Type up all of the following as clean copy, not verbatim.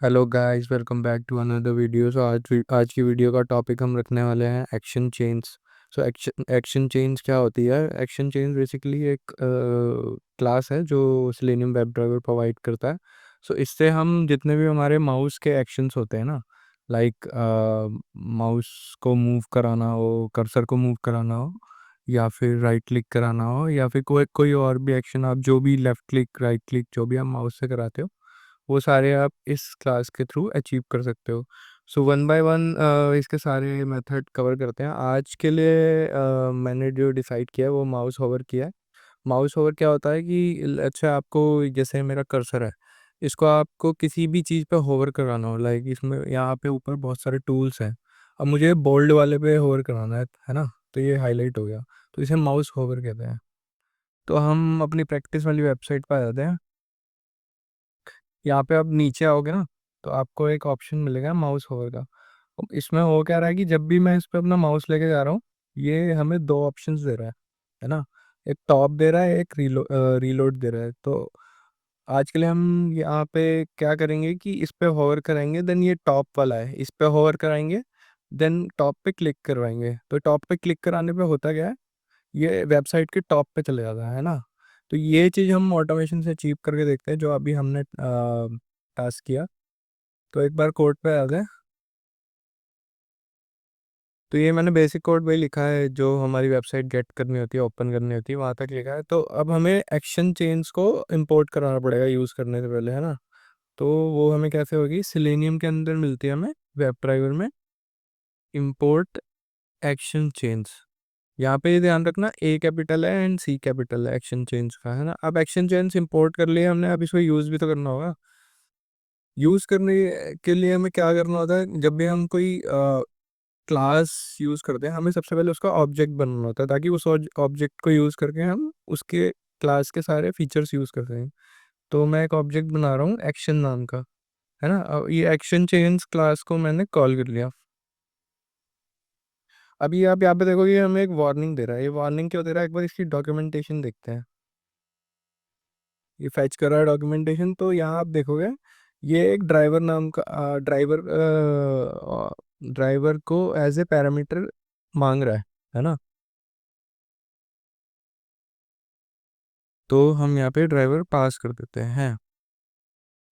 Hello guys, welcome back to another video. So आज की video का टॉपिक हम रखने वाले हैं action chains. So action chains क्या होती है? एक्शन चेन्स बेसिकली एक क्लास है जो सेलेनियम वेब ड्राइवर प्रोवाइड करता है। सो इससे हम जितने भी हमारे माउस के एक्शंस होते हैं ना, लाइक माउस को मूव कराना हो, कर्सर को मूव कराना हो, या फिर राइट क्लिक कराना हो, या फिर कोई कोई और भी एक्शन, आप जो भी लेफ़्ट क्लिक राइट क्लिक जो भी आप माउस से कराते हो, वो सारे आप इस क्लास के थ्रू अचीव कर सकते हो। सो वन बाय वन इसके सारे मेथड कवर करते हैं। आज के लिए मैंने जो डिसाइड किया है वो माउस होवर किया है। माउस होवर क्या होता है कि अच्छा, आपको जैसे मेरा कर्सर है, इसको आपको किसी भी चीज़ पे होवर कराना हो, लाइक इसमें यहाँ पे ऊपर बहुत सारे टूल्स हैं। अब मुझे बोल्ड वाले पे होवर कराना है ना, तो ये हाईलाइट हो गया, तो इसे माउस होवर कहते हैं। तो हम अपनी प्रैक्टिस वाली वेबसाइट पर आ जाते हैं। यहाँ पे आप नीचे आओगे ना, तो आपको एक ऑप्शन मिलेगा माउस होवर का। अब इसमें हो क्या रहा है कि जब भी मैं इस पे अपना माउस लेके जा रहा हूँ, ये हमें दो ऑप्शंस दे रहा है ना। एक टॉप दे रहा है, एक रीलोड दे रहा है। तो आज के लिए हम यहाँ पे क्या करेंगे कि इस पे होवर कराएंगे, देन ये टॉप वाला है, इस पे होवर कराएंगे, देन टॉप पे क्लिक करवाएंगे। तो टॉप पे क्लिक कराने पे होता क्या है, ये वेबसाइट के टॉप पे चले जाता है ना। तो ये चीज़ हम ऑटोमेशन से अचीव करके देखते हैं, जो अभी हमने टास्क किया। तो एक बार कोड पे आ गए। तो ये मैंने बेसिक कोड वही लिखा है जो हमारी वेबसाइट गेट करनी होती है, ओपन करनी होती है, वहाँ तक लिखा है। तो अब हमें एक्शन चेन्स को इंपोर्ट कराना पड़ेगा यूज़ करने से पहले, है ना। तो वो हमें कैसे होगी, सिलेनियम के अंदर मिलती है हमें वेब ड्राइवर में इंपोर्ट एक्शन चेन्स। यहाँ पे ये ध्यान रखना, ए कैपिटल है एंड सी कैपिटल है एक्शन चेन्स का, है ना। अब एक्शन चेन्स इंपोर्ट कर लिए हमने, अब इसको यूज़ भी तो करना होगा। यूज़ करने के लिए हमें क्या करना होता है, जब भी हम कोई क्लास यूज़ करते हैं, हमें सबसे पहले उसका ऑब्जेक्ट बनाना होता है, ताकि उस ऑब्जेक्ट को यूज़ करके हम उसके क्लास के सारे फीचर्स यूज़ कर सकें। तो मैं एक ऑब्जेक्ट बना रहा हूँ एक्शन नाम का, है ना। ये एक्शन चेन्स क्लास को मैंने कॉल कर लिया। अभी आप यहाँ पे देखोगे हमें एक वार्निंग दे रहा है। ये वार्निंग क्यों दे रहा है, एक बार इसकी डॉक्यूमेंटेशन देखते हैं। ये फैच कर रहा है डॉक्यूमेंटेशन। तो यहाँ आप देखोगे ये एक ड्राइवर नाम का ड्राइवर को एज ए पैरामीटर मांग रहा है ना। तो हम यहाँ पे ड्राइवर पास कर देते हैं।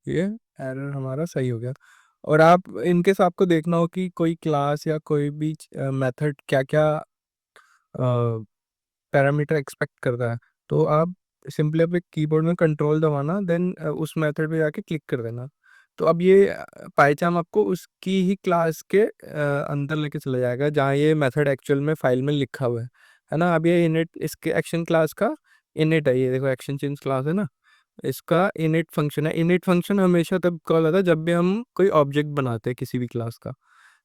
ये एरर हमारा सही हो गया। और आप इनकेस आपको देखना हो कि कोई क्लास या कोई भी मेथड क्या क्या पैरामीटर एक्सपेक्ट करता है, तो आप सिंपली अपने कीबोर्ड में कंट्रोल दबाना, देन उस मेथड पे जाके क्लिक कर देना। तो अब ये पाइचाम आपको उसकी ही क्लास के अंदर लेके चला जाएगा जहाँ ये मेथड एक्चुअल में फाइल में लिखा हुआ है ना। अब ये इनिट इसके एक्शन क्लास का इनिट है, ये देखो एक्शन चेंज क्लास है ना, इसका इनिट फंक्शन है। इनिट फंक्शन हमेशा तब कॉल होता है जब भी हम कोई ऑब्जेक्ट बनाते हैं किसी भी क्लास का।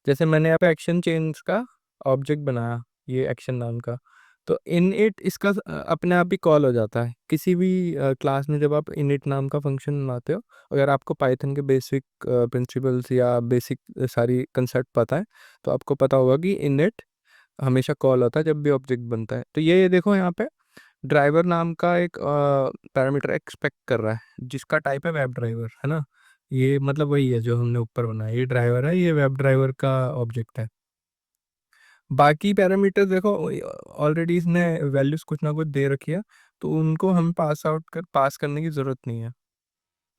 जैसे मैंने यहाँ पे एक्शन चेंज का ऑब्जेक्ट बनाया, ये एक्शन नाम का। तो इनिट इसका अपने आप ही कॉल हो जाता है किसी भी क्लास में। जब आप इनिट नाम का फंक्शन बनाते हो, अगर आपको पाइथन के बेसिक प्रिंसिपल्स या बेसिक सारी कंसेप्ट पता है, तो आपको पता होगा कि इनिट हमेशा कॉल होता है जब भी ऑब्जेक्ट बनता है। तो ये देखो यहाँ पे ड्राइवर नाम का एक पैरामीटर एक्सपेक्ट कर रहा है, जिसका टाइप है वेब ड्राइवर, है ना। ये मतलब वही है जो हमने ऊपर बनाया, ये ड्राइवर है, ये वेब ड्राइवर का ऑब्जेक्ट है। बाकी पैरामीटर्स देखो, ऑलरेडी इसने वैल्यूज कुछ ना कुछ दे रखी है, तो उनको हम पास करने की ज़रूरत नहीं है।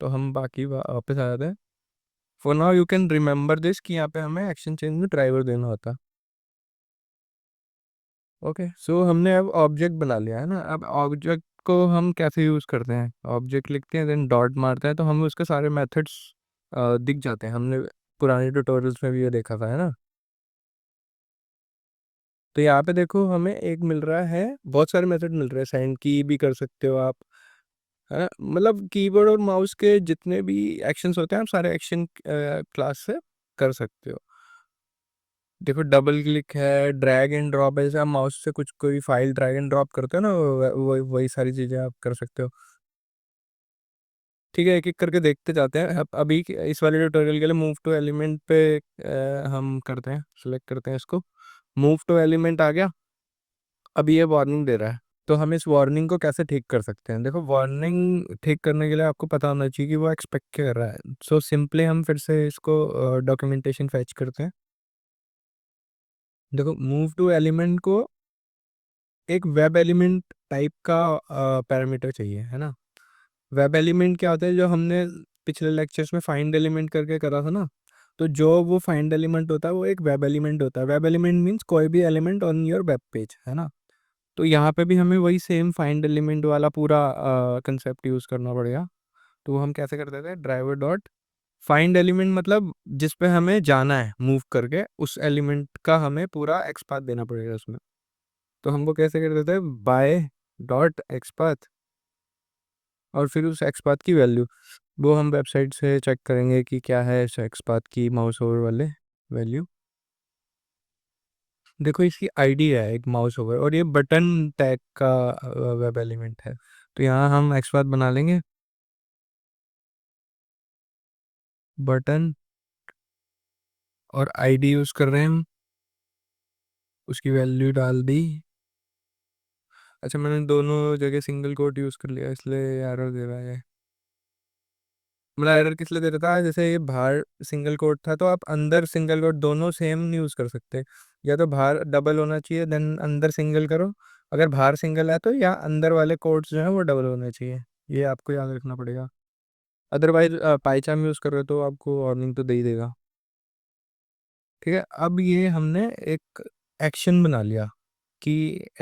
तो हम बाकी वापस आ जाते हैं। For now you can remember this कि यहाँ पे हमें एक्शन चेंज में ड्राइवर देना होता है। ओके, सो हमने अब ऑब्जेक्ट बना लिया है ना। अब ऑब्जेक्ट को हम कैसे यूज़ करते हैं, ऑब्जेक्ट लिखते हैं, देन डॉट मारते हैं, तो हमें उसके सारे मेथड्स दिख जाते हैं। हमने पुराने ट्यूटोरियल्स में भी ये देखा था, है ना। तो यहाँ पे देखो हमें एक मिल रहा है, बहुत सारे मेथड मिल रहे हैं। सेंड की भी कर सकते हो आप, है ना। मतलब कीबोर्ड और माउस के जितने भी एक्शंस होते हैं, आप सारे एक्शन क्लास से कर सकते हो। देखो डबल क्लिक है, ड्रैग एंड ड्रॉप है, जैसे आप माउस से कुछ कोई फाइल ड्रैग एंड ड्रॉप करते हो ना, वही वही सारी चीज़ें आप कर सकते हो। ठीक है, एक एक करके देखते जाते हैं। अब अभी इस वाले ट्यूटोरियल के लिए मूव टू एलिमेंट पे हम करते हैं, सेलेक्ट करते हैं इसको। मूव टू एलिमेंट आ गया। अभी ये वार्निंग दे रहा है, तो हम इस वार्निंग को कैसे ठीक कर सकते हैं? देखो, वार्निंग ठीक करने के लिए आपको पता होना चाहिए कि वो एक्सपेक्ट क्या कर रहा है। सो सिंपली हम फिर से इसको डॉक्यूमेंटेशन फेच करते हैं। देखो, मूव टू एलिमेंट को एक वेब एलिमेंट टाइप का पैरामीटर चाहिए, है ना? वेब एलिमेंट क्या होता है, जो हमने पिछले लेक्चर्स में फाइंड एलिमेंट करके करा था ना, तो जो वो फाइंड एलिमेंट होता है वो एक वेब एलिमेंट होता है। वेब एलिमेंट मीन्स कोई भी element on your web page, है ना? तो यहाँ पे भी हमें वही सेम फाइंड एलिमेंट वाला पूरा कंसेप्ट यूज़ करना पड़ेगा। तो वो हम कैसे करते थे, ड्राइवर डॉट फाइंड एलिमेंट, मतलब जिस पे हमें जाना है मूव करके, उस एलिमेंट का हमें पूरा एक्सपाथ देना पड़ेगा उसमें। तो हम वो कैसे करते थे, बाय डॉट एक्सपाथ, और फिर उस एक्सपाथ की वैल्यू वो हम वेबसाइट से चेक करेंगे कि क्या है इस एक्सपाथ की माउस ओवर वाले वैल्यू। देखो, इसकी आईडी है एक माउस ओवर, और ये बटन टैग का वेब एलिमेंट है। तो यहाँ हम एक्सपाथ बना लेंगे, बटन, और आईडी यूज़ कर रहे हैं हम, उसकी वैल्यू डाल दी। अच्छा, मैंने दोनों जगह सिंगल कोट यूज़ कर लिया, इसलिए एरर दे रहा है। मतलब एरर किस लिए दे रहा था, जैसे ये बाहर सिंगल कोट था तो आप अंदर सिंगल कोट दोनों सेम नहीं यूज़ कर सकते। या तो बाहर डबल होना चाहिए देन अंदर सिंगल करो, अगर बाहर सिंगल है तो या अंदर वाले कोट्स जो हैं वो डबल होने चाहिए। ये आपको याद रखना पड़ेगा। अदरवाइज पाइचाम यूज़ कर रहे हो तो आपको वार्निंग तो दे ही देगा। ठीक है, अब ये हमने एक एक्शन बना लिया कि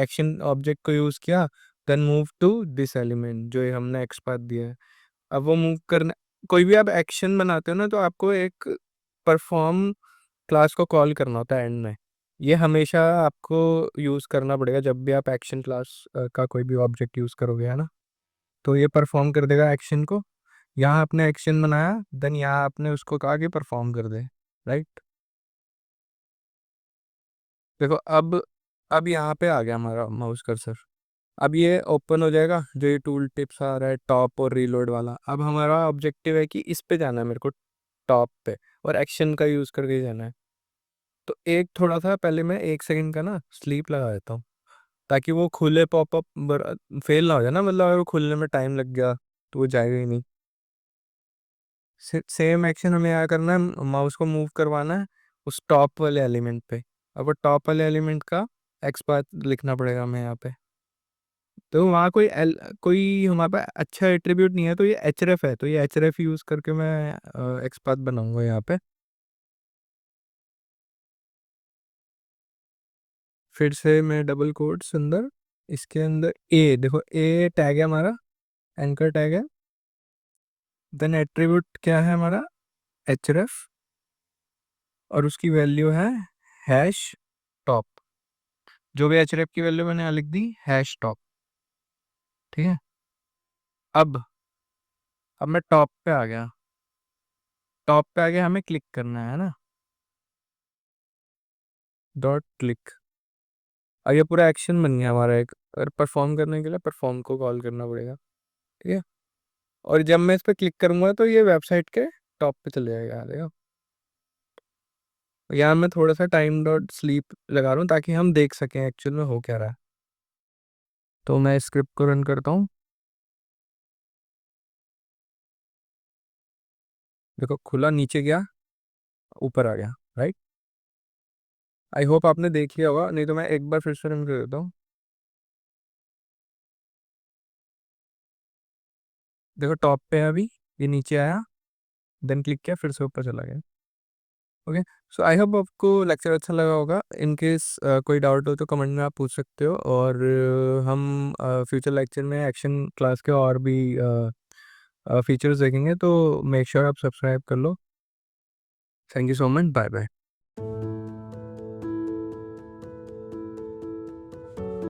एक्शन ऑब्जेक्ट को यूज़ किया, then move to this element जो ये हमने एक्सपाथ दिया है। अब वो मूव करना, कोई भी आप एक्शन बनाते हो ना तो आपको एक परफॉर्म क्लास को कॉल करना होता है एंड में। ये हमेशा आपको यूज़ करना पड़ेगा जब भी आप एक्शन क्लास का कोई भी ऑब्जेक्ट यूज़ करोगे, है ना? तो ये परफॉर्म कर देगा एक्शन को। यहाँ आपने एक्शन बनाया, देन यहाँ आपने उसको कहा कि परफॉर्म कर दे, राइट? देखो, अब यहाँ पे आ गया हमारा माउस कर्सर। अब ये ओपन हो जाएगा, जो ये टूल टिप्स आ रहा है टॉप और रीलोड वाला। अब हमारा ऑब्जेक्टिव है कि इस पे जाना है मेरे को, टॉप पे, और एक्शन का यूज़ करके जाना है। तो एक थोड़ा सा पहले मैं 1 सेकंड का ना स्लीप लगा देता हूँ, ताकि वो खुले पॉपअप फेल ना हो जाए ना, मतलब अगर वो खुलने में टाइम लग गया तो वो जाएगा ही नहीं। सेम एक्शन हमें यहाँ करना है, माउस को मूव करवाना है उस टॉप वाले एलिमेंट पे। अब वो टॉप वाले एलिमेंट का एक्सपाथ लिखना पड़ेगा हमें यहाँ पे। तो वहाँ कोई हमारे पास अच्छा एट्रीब्यूट नहीं है, तो ये एचरेफ है, तो ये एचरेफ यूज़ करके मैं एक्सपाथ बनाऊंगा यहाँ पे। फिर से मैं डबल कोट्स अंदर, इसके अंदर ए, देखो ए टैग है हमारा, एंकर टैग है। देन एट्रीब्यूट क्या है हमारा, एचरेफ, और उसकी वैल्यू है हैश टॉप। जो भी एचरेफ की वैल्यू मैंने यहाँ लिख दी, हैश टॉप। ठीक है, अब मैं टॉप पे आ गया। टॉप पे आके हमें क्लिक करना है ना, डॉट क्लिक। अब ये पूरा एक्शन बन गया हमारा एक, और परफॉर्म करने के लिए परफॉर्म को कॉल करना पड़ेगा। ठीक है, और जब मैं इस पर क्लिक करूंगा तो ये वेबसाइट के टॉप पे चले जाएगा, आ जाएगा। यहाँ मैं थोड़ा सा टाइम डॉट स्लीप लगा रहा हूँ ताकि हम देख सकें एक्चुअल में हो क्या रहा है। तो मैं स्क्रिप्ट को रन करता हूँ। देखो, खुला, नीचे गया, ऊपर आ गया, राइट? आई होप आपने देख लिया होगा, नहीं तो मैं एक बार फिर से रन कर देता हूँ। देखो, टॉप पे है अभी, ये नीचे आया, देन क्लिक किया, फिर से ऊपर चला गया। ओके, सो आई होप आपको लेक्चर अच्छा लगा होगा। इन केस कोई डाउट हो तो कमेंट में आप पूछ सकते हो, और हम फ्यूचर लेक्चर में एक्शन क्लास के और भी फीचर्स देखेंगे, तो मेक श्योर आप सब्सक्राइब कर लो। Thank you so much, bye bye.